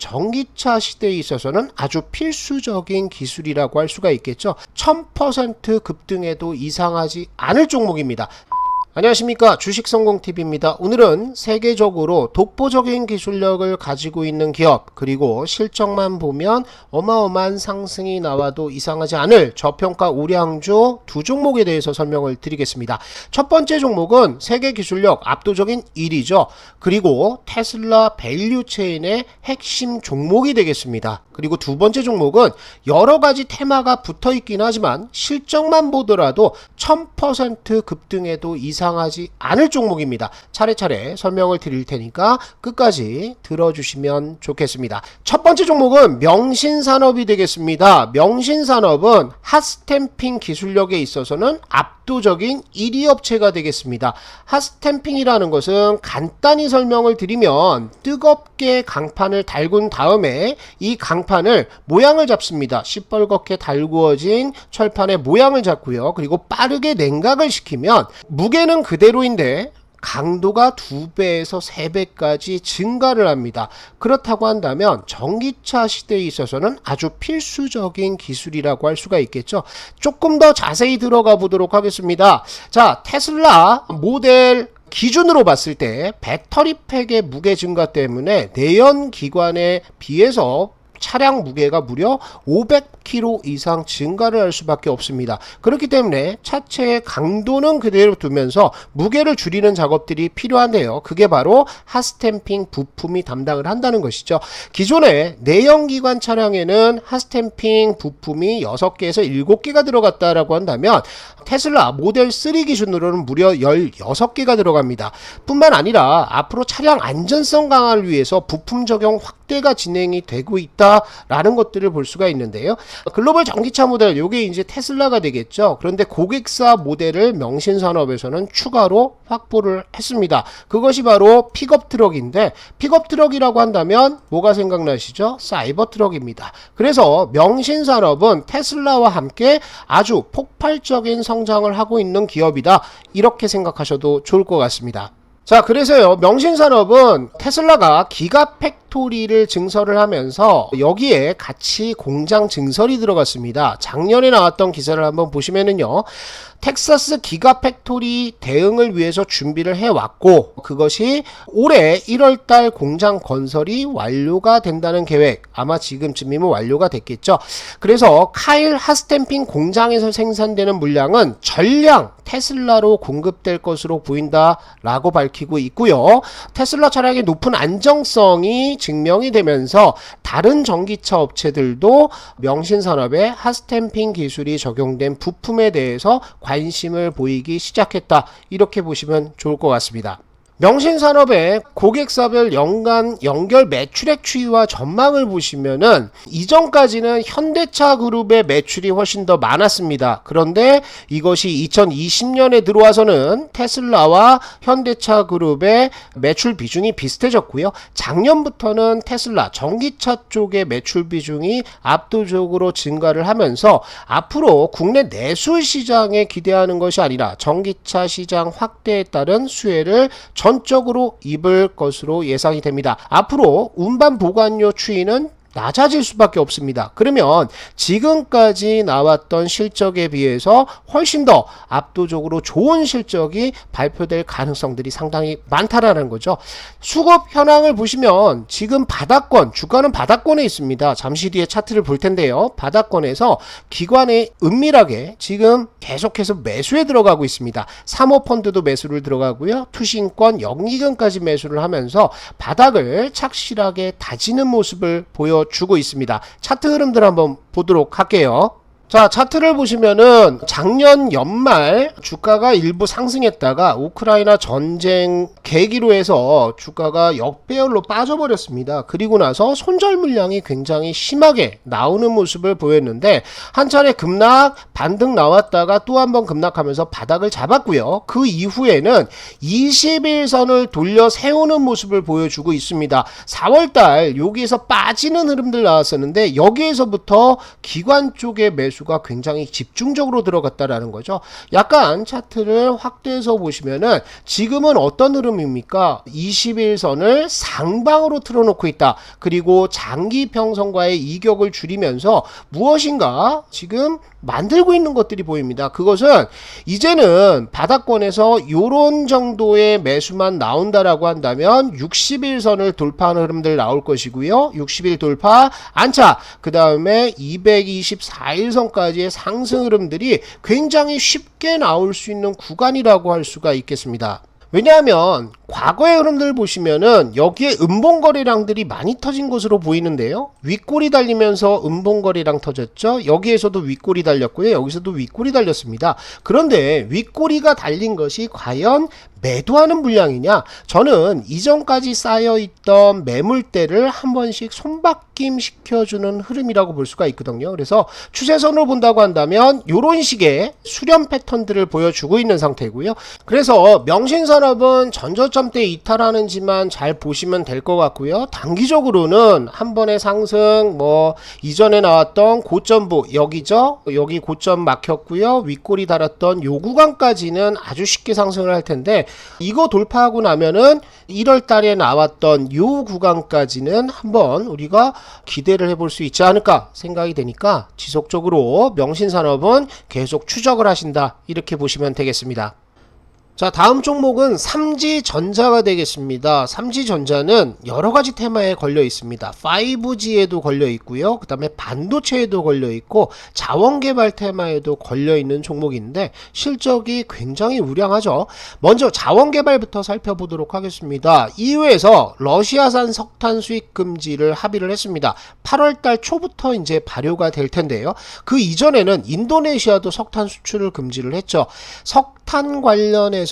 전기차 시대에 있어서는 아주 필수적인 기술이라고 할 수가 있겠죠. 1000% 급등해도 이상하지 않을 종목입니다. 안녕하십니까, 주식성공TV입니다. 오늘은 세계적으로 독보적인 기술력을 가지고 있는 기업, 그리고 실적만 보면 어마어마한 상승이 나와도 이상하지 않을 저평가 우량주 두 종목에 대해서 설명을 드리겠습니다. 첫 번째 종목은 세계 기술력 압도적인 1위죠. 그리고 테슬라 밸류체인의 핵심 종목이 되겠습니다. 그리고 두 번째 종목은 여러가지 테마가 붙어있긴 하지만 실적만 보더라도 1000% 급등해도 이상하지 않을 종목입니다. 차례차례 설명을 드릴 테니까 끝까지 들어주시면 좋겠습니다. 첫 번째 종목은 명신산업이 되겠습니다. 명신산업은 핫스탬핑 기술력에 있어서는 압도적인 1위 업체가 되겠습니다. 핫스탬핑이라는 것은 간단히 설명을 드리면 뜨겁게 강판을 달군 다음에 이 강판을 모양을 잡습니다. 시뻘겋게 달구어진 철판의 모양을 잡고요. 그리고 빠르게 냉각을 시키면 무게는 그대로인데 강도가 2배에서 3배까지 증가를 합니다. 그렇다고 한다면 전기차 시대에 있어서는 아주 필수적인 기술이라고 할 수가 있겠죠. 조금 더 자세히 들어가 보도록 하겠습니다. 자, 테슬라 모델 기준으로 봤을 때 배터리 팩의 무게 증가 때문에 내연기관에 비해서 차량 무게가 무려 500kg 이상 증가를 할 수밖에 없습니다. 그렇기 때문에 차체의 강도는 그대로 두면서 무게를 줄이는 작업들이 필요한데요. 그게 바로 핫스탬핑 부품이 담당을 한다는 것이죠. 기존의 내연기관 차량에는 핫스탬핑 부품이 6개에서 7개가 들어갔다라고 한다면 테슬라 모델 3 기준으로는 무려 16개가 들어갑니다. 뿐만 아니라 앞으로 차량 안전성 강화를 위해서 부품 적용 확대가 진행이 되고 있다라는 것들을 볼 수가 있는데요. 글로벌 전기차 모델, 요게 이제 테슬라가 되겠죠. 그런데 고객사 모델을 명신산업에서는 추가로 확보를 했습니다. 그것이 바로 픽업 트럭인데, 픽업 트럭이라고 한다면 뭐가 생각나시죠? 사이버 트럭입니다. 그래서 명신산업은 테슬라와 함께 아주 폭발적인 성장을 하고 있는 기업이다, 이렇게 생각하셔도 좋을 것 같습니다. 자, 그래서요, 명신산업은 테슬라가 기가팩토리를 증설을 하면서 여기에 같이 공장 증설이 들어갔습니다. 작년에 나왔던 기사를 한번 보시면은요, 텍사스 기가팩토리 대응을 위해서 준비를 해왔고, 그것이 올해 1월달 공장 건설이 완료가 된다는 계획, 아마 지금쯤이면 완료가 됐겠죠. 그래서 카일 핫스탬핑 공장에서 생산되는 물량은 전량 테슬라로 공급될 것으로 보인다라고 밝히고 있고요. 테슬라 차량의 높은 안정성이 증명이 되면서 다른 전기차 업체들도 명신산업의 핫스탬핑 기술이 적용된 부품에 대해서 관심을 보이기 시작했다, 이렇게 보시면 좋을 것 같습니다. 명신산업의 고객사별 연간 연결 매출액 추이와 전망을 보시면은 이전까지는 현대차 그룹의 매출이 훨씬 더 많았습니다. 그런데 이것이 2020년에 들어와서는 테슬라와 현대차 그룹의 매출 비중이 비슷해졌고요. 작년부터는 테슬라 전기차 쪽의 매출 비중이 압도적으로 증가를 하면서 앞으로 국내 내수 시장에 기대하는 것이 아니라 전기차 시장 확대에 따른 수혜를 전적으로 입을 것으로 예상이 됩니다. 앞으로 운반 보관료 추이는 낮아질 수밖에 없습니다. 그러면 지금까지 나왔던 실적에 비해서 훨씬 더 압도적으로 좋은 실적이 발표될 가능성들이 상당히 많다라는 거죠. 수급 현황을 보시면 지금 바닥권, 주가는 바닥권에 있습니다. 잠시 뒤에 차트를 볼 텐데요. 바닥권에서 기관이 은밀하게 지금 계속해서 매수에 들어가고 있습니다. 사모펀드도 매수를 들어가고요. 투신권, 영리금까지 매수를 하면서 바닥을 착실하게 다지는 모습을 보여주고 있습니다. 차트 흐름들 한번 보도록 할게요. 자, 차트를 보시면은 작년 연말 주가가 일부 상승했다가 우크라이나 전쟁 계기로 해서 주가가 역배열로 빠져버렸습니다. 그리고 나서 손절 물량이 굉장히 심하게 나오는 모습을 보였는데 한 차례 급락 반등 나왔다가 또 한 번 급락하면서 바닥을 잡았고요. 그 이후에는 21선을 돌려 세우는 모습을 보여주고 있습니다. 4월달 여기에서 빠지는 흐름들 나왔었는데 여기에서부터 기관 쪽의 매수 매수가 굉장히 집중적으로 들어갔다라는 거죠. 약간 차트를 확대해서 보시면은 지금은 어떤 흐름입니까? 21선을 상방으로 틀어놓고 있다. 그리고 장기 평선과의 이격을 줄이면서 무엇인가 지금 만들고 있는 것들이 보입니다. 그것은 이제는 바닥권에서 요런 정도의 매수만 나온다라고 한다면 60일선을 돌파하는 흐름들 나올 것이고요. 60일 돌파 안착, 그 다음에 224일선까지의 상승 흐름들이 굉장히 쉽게 나올 수 있는 구간이라고 할 수가 있겠습니다. 왜냐하면 과거의 흐름들 보시면은 여기에 음봉거래량들이 많이 터진 것으로 보이는데요. 윗골이 달리면서 음봉거래량 터졌죠. 여기에서도 윗골이 달렸고요. 여기서도 윗골이 달렸습니다. 그런데 윗골이가 달린 것이 과연 매도하는 물량이냐? 저는 이전까지 쌓여있던 매물대를 한 번씩 손바뀜 시켜주는 흐름이라고 볼 수가 있거든요. 그래서 추세선으로 본다고 한다면 이런 식의 수렴 패턴들을 보여주고 있는 상태고요. 그래서 명신산업은 전저점대 이탈하는지만 잘 보시면 될 것 같고요. 단기적으로는 한 번의 상승, 이전에 나왔던 고점부 여기죠. 여기 고점 막혔고요. 윗골이 달았던 요 구간까지는 아주 쉽게 상승을 할 텐데, 이거 돌파하고 나면은 1월 달에 나왔던 요 구간까지는 한번 우리가 기대를 해볼 수 있지 않을까 생각이 되니까 지속적으로 명신산업은 계속 추적을 하신다, 이렇게 보시면 되겠습니다. 자, 다음 종목은 삼지전자가 되겠습니다. 삼지전자는 여러가지 테마에 걸려 있습니다. 5G에도 걸려 있고요. 그 다음에 반도체에도 걸려 있고 자원개발 테마에도 걸려 있는 종목인데 실적이 굉장히 우량하죠. 먼저 자원개발부터 살펴보도록 하겠습니다. EU에서 러시아산 석탄 수입 금지를 합의를 했습니다. 8월달 초부터 이제 발효가 될 텐데요. 그 이전에는 인도네시아도 석탄 수출을 금지를 했죠. 석탄 관련해서는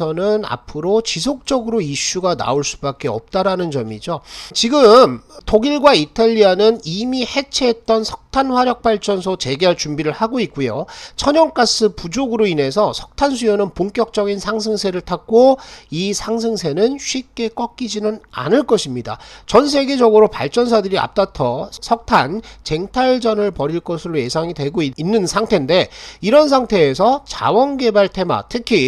앞으로 지속적으로 이슈가 나올 수밖에 없다라는 점이죠. 지금 독일과 이탈리아는 이미 해체했던 석탄 화력발전소 재개할 준비를 하고 있고요. 천연가스 부족으로 인해서 석탄 수요는 본격적인 상승세를 탔고 이 상승세는 쉽게 꺾이지는 않을 것입니다. 전 세계적으로 발전사들이 앞다퉈 석탄 쟁탈전을 벌일 것으로 예상이 되고 있는 상태인데, 이런 상태에서 자원개발 테마, 특히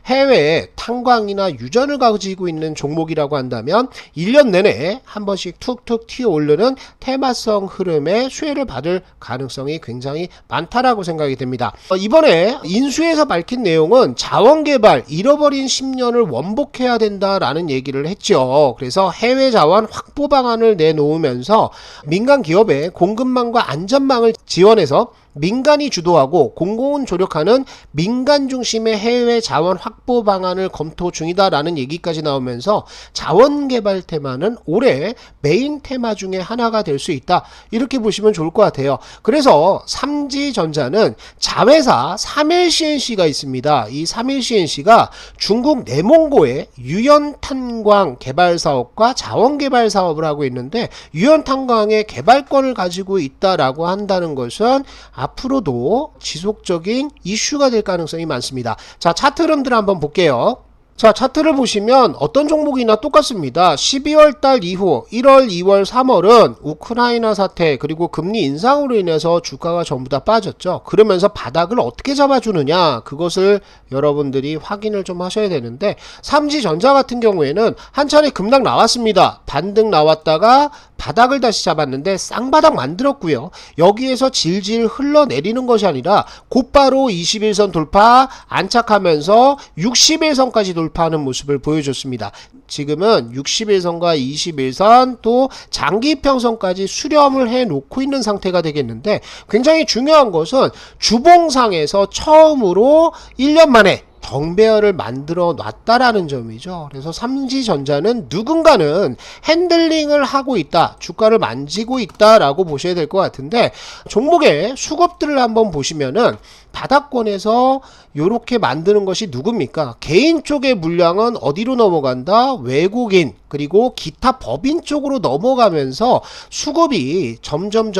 해외에 탄광이나 유전을 가지고 있는 종목이라고 한다면 1년 내내 한 번씩 툭툭 튀어오르는 테마성 흐름의 수혜를 받을 가능성이 굉장히 많다라고 생각이 됩니다. 이번에 인수에서 밝힌 내용은 자원개발 잃어버린 10년을 원복해야 된다라는 얘기를 했죠. 그래서 해외 자원 확보 방안을 내놓으면서 민간 기업의 공급망과 안전망을 지원해서 민간이 주도하고 공공은 조력하는 민간 중심의 해외 자원 확보 방안을 검토 중이다라는 얘기까지 나오면서 자원개발 테마는 올해 메인 테마 중에 하나가 될 수 있다, 이렇게 보시면 좋을 것 같아요. 그래서 삼지전자는 자회사 3LCNC가 있습니다. 이 3LCNC가 중국 내몽고의 유연탄광 개발 사업과 자원개발 사업을 하고 있는데, 유연탄광의 개발권을 가지고 있다라고 한다는 것은 앞으로도 지속적인 이슈가 될 가능성이 많습니다. 자, 차트 흐름들 한번 볼게요. 자, 차트를 보시면 어떤 종목이나 똑같습니다. 12월 달 이후 1월, 2월, 3월은 우크라이나 사태 그리고 금리 인상으로 인해서 주가가 전부 다 빠졌죠. 그러면서 바닥을 어떻게 잡아주느냐, 그것을 여러분들이 확인을 좀 하셔야 되는데, 삼지전자 같은 경우에는 한 차례 급락 나왔습니다. 반등 나왔다가 바닥을 다시 잡았는데 쌍바닥 만들었고요. 여기에서 질질 흘러내리는 것이 아니라 곧바로 21선 돌파 안착하면서 61선까지 돌파하는 모습을 보여줬습니다. 지금은 61선과 21선 또 장기평선까지 수렴을 해놓고 있는 상태가 되겠는데, 굉장히 중요한 것은 주봉상에서 처음으로 1년 만에 덩배열을 만들어 놨다라는 점이죠. 그래서 삼지전자는 누군가는 핸들링을 하고 있다, 주가를 만지고 있다라고 보셔야 될 것 같은데, 종목의 수급들을 한번 보시면은 바닥권에서 요렇게 만드는 것이 누굽니까? 개인 쪽의 물량은 어디로 넘어간다? 외국인 그리고 기타 법인 쪽으로 넘어가면서 수급이 점점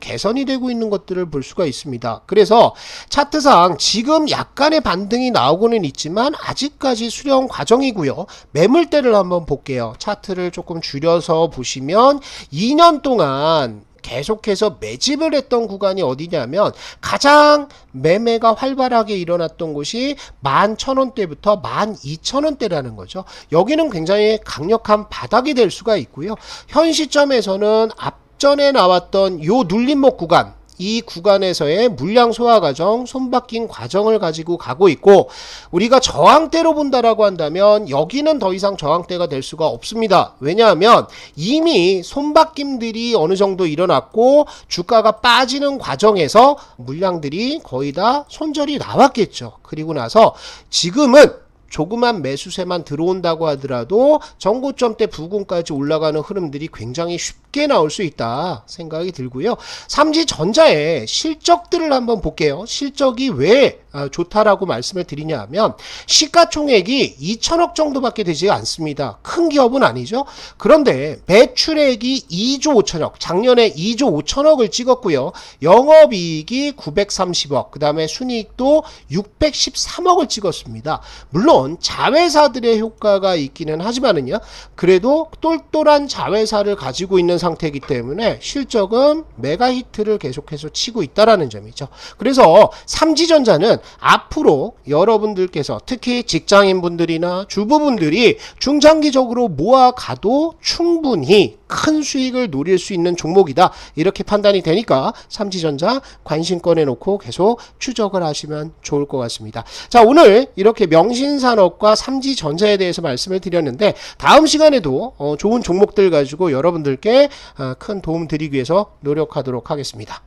개선이 되고 있는 것들을 볼 수가 있습니다. 그래서 차트상 지금 약간의 반등이 나오고는 있지만 아직까지 수렴 과정이고요. 매물대를 한번 볼게요. 차트를 조금 줄여서 보시면 2년 동안 계속해서 매집을 했던 구간이 어디냐면 가장 매매가 활발하게 일어났던 곳이 11,000원대부터 12,000원대라는 거죠. 여기는 굉장히 강력한 바닥이 될 수가 있고요. 현 시점에서는 앞전에 나왔던 요 눌림목 구간, 이 구간에서의 물량 소화 과정, 손바뀐 과정을 가지고 가고 있고, 우리가 저항대로 본다라고 한다면 여기는 더 이상 저항대가 될 수가 없습니다. 왜냐하면 이미 손바뀜들이 어느 정도 일어났고 주가가 빠지는 과정에서 물량들이 거의 다 손절이 나왔겠죠. 그리고 나서 지금은 조그만 매수세만 들어온다고 하더라도 전고점대 부근까지 올라가는 흐름들이 굉장히 쉽게 나올 수 있다 생각이 들고요. 삼지전자의 실적들을 한번 볼게요. 실적이 왜 좋다라고 말씀을 드리냐 하면 시가총액이 2천억 정도밖에 되지 않습니다. 큰 기업은 아니죠. 그런데 매출액이 2조 5천억, 작년에 2조 5천억을 찍었고요. 영업이익이 930억, 그 다음에 순이익도 613억을 찍었습니다. 물론 자회사들의 효과가 있기는 하지만은요, 그래도 똘똘한 자회사를 가지고 있는 상태이기 때문에 실적은 메가 히트를 계속해서 치고 있다라는 점이죠. 그래서 삼지전자는 앞으로 여러분들께서 특히 직장인분들이나 주부분들이 중장기적으로 모아가도 충분히 큰 수익을 노릴 수 있는 종목이다, 이렇게 판단이 되니까 삼지전자 관심권에 놓고 계속 추적을 하시면 좋을 것 같습니다. 자, 오늘 이렇게 명신산업과 삼지전자에 대해서 말씀을 드렸는데 다음 시간에도 좋은 종목들 가지고 여러분들께 큰 도움 드리기 위해서 노력하도록 하겠습니다.